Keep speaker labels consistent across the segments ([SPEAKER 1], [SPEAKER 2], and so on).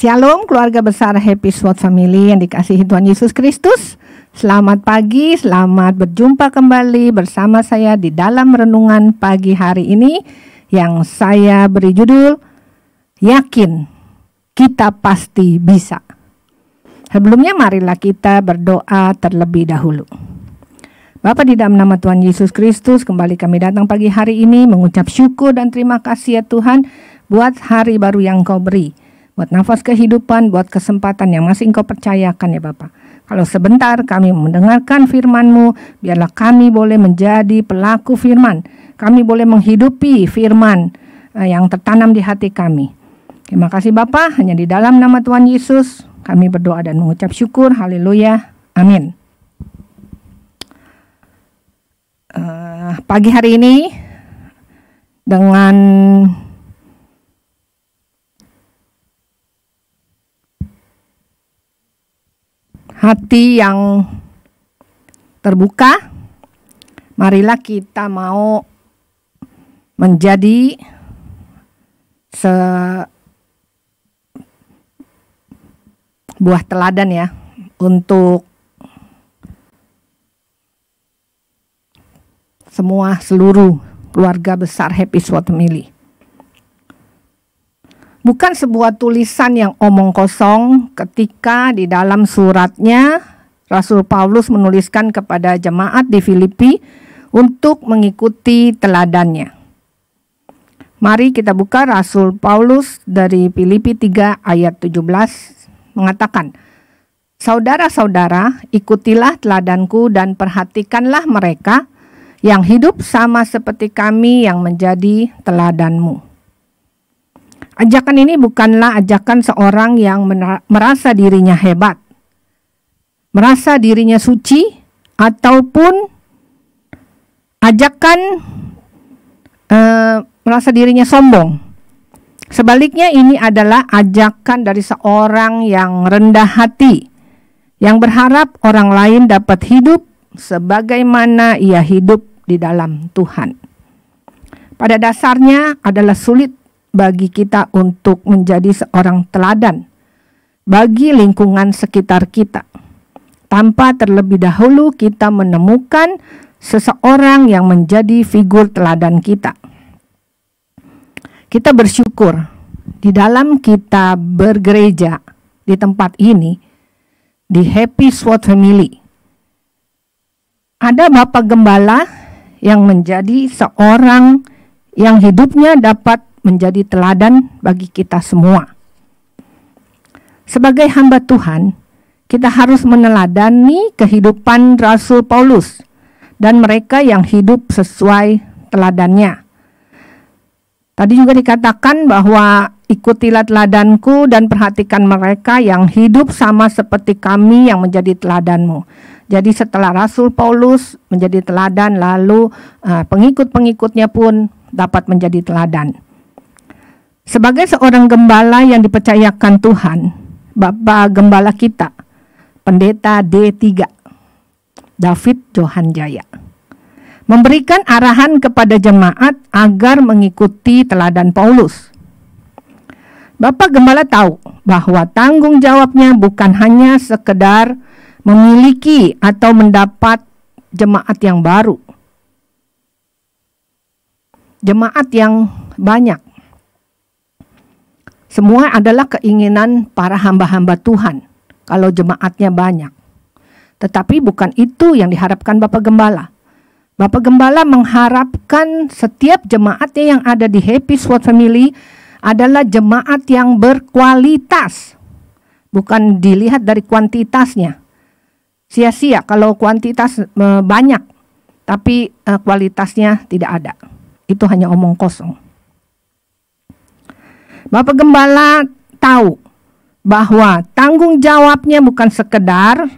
[SPEAKER 1] Shalom keluarga besar Happy Sword Family yang dikasihi Tuhan Yesus Kristus. Selamat pagi, selamat berjumpa kembali bersama saya di dalam renungan pagi hari ini yang saya beri judul Yakin Kita Pasti Bisa. Sebelumnya marilah kita berdoa terlebih dahulu. Bapa, di dalam nama Tuhan Yesus Kristus, kembali kami datang pagi hari ini mengucap syukur dan terima kasih ya Tuhan buat hari baru yang Kau beri, buat nafas kehidupan, buat kesempatan yang masih Engkau percayakan ya Bapa. Kalau sebentar kami mendengarkan firman-Mu, biarlah kami boleh menjadi pelaku firman. Kami boleh menghidupi firman yang tertanam di hati kami. Terima kasih Bapa, hanya di dalam nama Tuhan Yesus kami berdoa dan mengucap syukur. Haleluya. Amin. Pagi hari ini dengan hati yang terbuka, marilah kita mau menjadi sebuah teladan ya untuk seluruh keluarga besar Happy Sword Family. Bukan sebuah tulisan yang omong kosong ketika di dalam suratnya Rasul Paulus menuliskan kepada jemaat di Filipi untuk mengikuti teladannya. Mari kita buka Rasul Paulus dari Filipi 3 ayat 17 mengatakan, "Saudara-saudara, ikutilah teladanku dan perhatikanlah mereka yang hidup sama seperti kami yang menjadi teladanmu." Ajakan ini bukanlah ajakan seorang yang merasa dirinya hebat, merasa dirinya suci, ataupun ajakan merasa dirinya sombong. Sebaliknya, ini adalah ajakan dari seorang yang rendah hati, yang berharap orang lain dapat hidup sebagaimana ia hidup di dalam Tuhan. Pada dasarnya adalah sulit bagi kita untuk menjadi seorang teladan bagi lingkungan sekitar kita tanpa terlebih dahulu kita menemukan seseorang yang menjadi figur teladan kita. Kita bersyukur di dalam kita bergereja di tempat ini, di Happy Sword Family, ada Bapak Gembala yang menjadi seorang yang hidupnya dapat menjadi teladan bagi kita semua. Sebagai hamba Tuhan, kita harus meneladani kehidupan Rasul Paulus dan mereka yang hidup sesuai teladannya. Tadi juga dikatakan bahwa ikutilah teladanku dan perhatikan mereka yang hidup sama seperti kami yang menjadi teladanmu. Jadi setelah Rasul Paulus menjadi teladan, lalu pengikut-pengikutnya pun dapat menjadi teladan. Sebagai seorang gembala yang dipercayakan Tuhan, Bapak Gembala kita, Pendeta D3, David Johan Jaya, memberikan arahan kepada jemaat agar mengikuti teladan Paulus. Bapak Gembala tahu bahwa tanggung jawabnya bukan hanya sekedar memiliki atau mendapat jemaat yang baru, jemaat yang banyak. Semua adalah keinginan para hamba-hamba Tuhan kalau jemaatnya banyak. Tetapi bukan itu yang diharapkan Bapak Gembala. Bapak Gembala mengharapkan setiap jemaatnya yang ada di Happy Sword Family adalah jemaat yang berkualitas. Bukan dilihat dari kuantitasnya. Sia-sia kalau kuantitas banyak, tapi kualitasnya tidak ada. Itu hanya omong kosong. Bapak Gembala tahu bahwa tanggung jawabnya bukan sekedar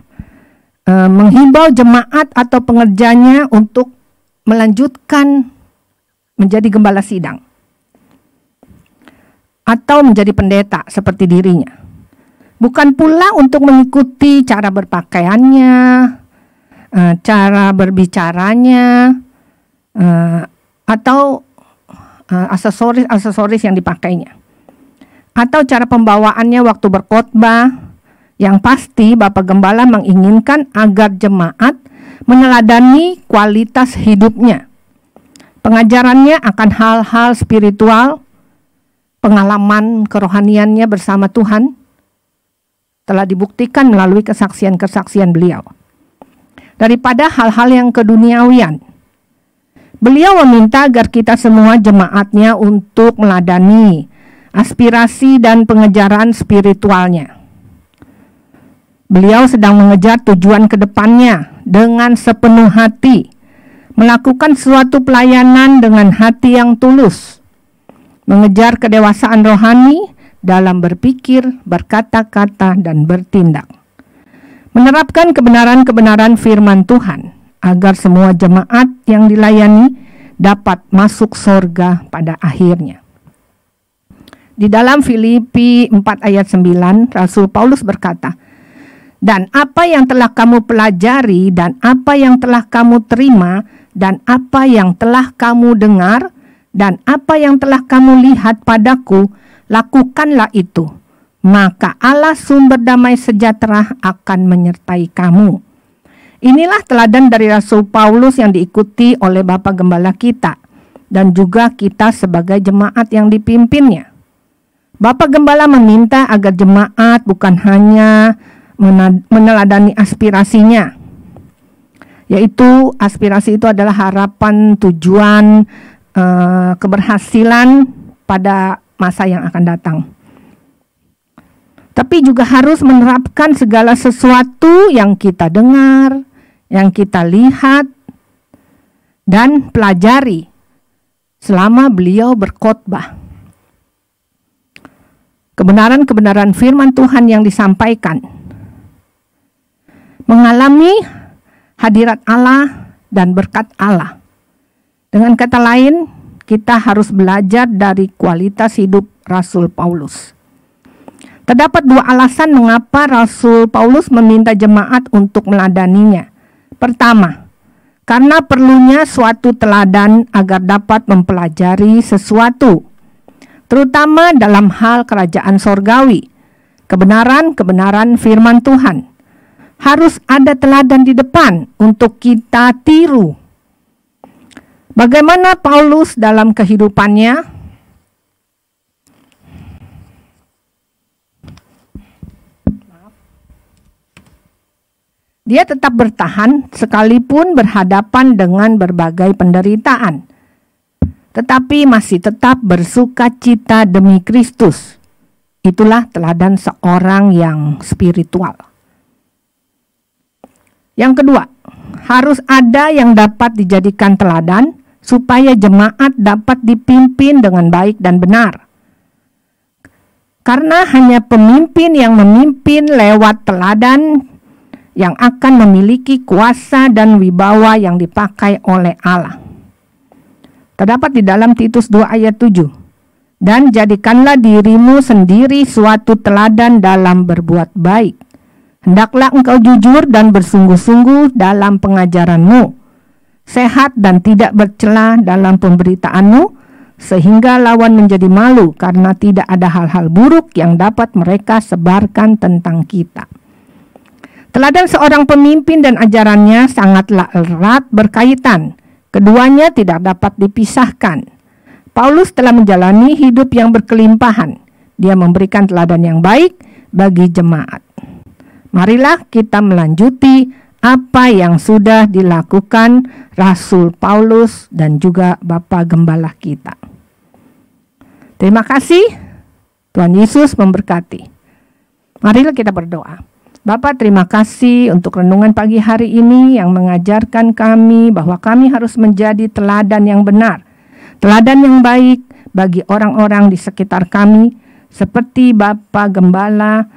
[SPEAKER 1] menghimbau jemaat atau pengerjanya untuk melanjutkan menjadi gembala sidang atau menjadi pendeta seperti dirinya. Bukan pula untuk mengikuti cara berpakaiannya, cara berbicaranya, atau aksesoris yang dipakainya. atau cara pembawaannya waktu berkhotbah. Yang pasti Bapak Gembala menginginkan agar jemaat meneladani kualitas hidupnya. Pengajarannya akan hal-hal spiritual, pengalaman kerohaniannya bersama Tuhan telah dibuktikan melalui kesaksian-kesaksian beliau. Daripada hal-hal yang keduniawian. Beliau meminta agar kita semua jemaatnya untuk meladani aspirasi dan pengejaran spiritualnya. Beliau sedang mengejar tujuan ke depannya dengan sepenuh hati, melakukan suatu pelayanan dengan hati yang tulus, mengejar kedewasaan rohani dalam berpikir, berkata-kata, dan bertindak. Menerapkan kebenaran-kebenaran firman Tuhan agar semua jemaat yang dilayani dapat masuk sorga pada akhirnya. Di dalam Filipi 4 ayat 9, Rasul Paulus berkata, "Dan apa yang telah kamu pelajari, dan apa yang telah kamu terima, dan apa yang telah kamu dengar, dan apa yang telah kamu lihat padaku, lakukanlah itu. Maka Allah sumber damai sejahtera akan menyertai kamu." Inilah teladan dari Rasul Paulus yang diikuti oleh Bapak Gembala kita, dan juga kita sebagai jemaat yang dipimpinnya. Bapak Gembala meminta agar jemaat bukan hanya meneladani aspirasinya, yaitu aspirasi itu adalah harapan, tujuan, keberhasilan pada masa yang akan datang. Tapi juga harus menerapkan segala sesuatu yang kita dengar, yang kita lihat, dan pelajari selama beliau berkhotbah. Kebenaran-kebenaran firman Tuhan yang disampaikan mengalami hadirat Allah dan berkat Allah. Dengan kata lain, kita harus belajar dari kualitas hidup Rasul Paulus. Terdapat dua alasan mengapa Rasul Paulus meminta jemaat untuk meladaninya. Pertama, karena perlunya suatu teladan agar dapat mempelajari sesuatu, terutama dalam hal kerajaan sorgawi, kebenaran-kebenaran firman Tuhan. Harus ada teladan di depan untuk kita tiru. Bagaimana Paulus dalam kehidupannya? Dia tetap bertahan sekalipun berhadapan dengan berbagai penderitaan, tetapi masih tetap bersukacita demi Kristus. Itulah teladan seorang yang spiritual. Yang kedua, harus ada yang dapat dijadikan teladan supaya jemaat dapat dipimpin dengan baik dan benar. Karena hanya pemimpin yang memimpin lewat teladan yang akan memiliki kuasa dan wibawa yang dipakai oleh Allah. Terdapat di dalam Titus 2 ayat 7. Dan jadikanlah dirimu sendiri suatu teladan dalam berbuat baik. Hendaklah engkau jujur dan bersungguh-sungguh dalam pengajaranmu, sehat dan tidak bercela dalam pemberitaanmu, sehingga lawan menjadi malu karena tidak ada hal-hal buruk yang dapat mereka sebarkan tentang kita. Teladan seorang pemimpin dan ajarannya sangatlah erat berkaitan. Keduanya tidak dapat dipisahkan. Paulus telah menjalani hidup yang berkelimpahan. Dia memberikan teladan yang baik bagi jemaat. Marilah kita melanjuti apa yang sudah dilakukan Rasul Paulus dan juga Bapak Gembala kita. Terima kasih. Tuhan Yesus memberkati. Marilah kita berdoa. Bapak, terima kasih untuk renungan pagi hari ini yang mengajarkan kami bahwa kami harus menjadi teladan yang benar, teladan yang baik bagi orang-orang di sekitar kami, seperti Bapak Gembala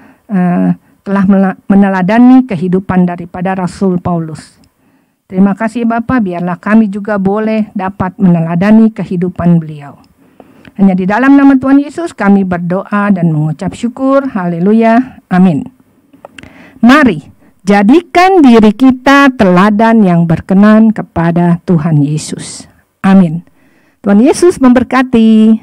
[SPEAKER 1] telah meneladani kehidupan daripada Rasul Paulus. Terima kasih Bapak, biarlah kami juga boleh dapat meneladani kehidupan beliau. Hanya di dalam nama Tuhan Yesus kami berdoa dan mengucap syukur. Haleluya. Amin. Mari jadikan diri kita teladan yang berkenan kepada Tuhan Yesus. Amin. Tuhan Yesus memberkati.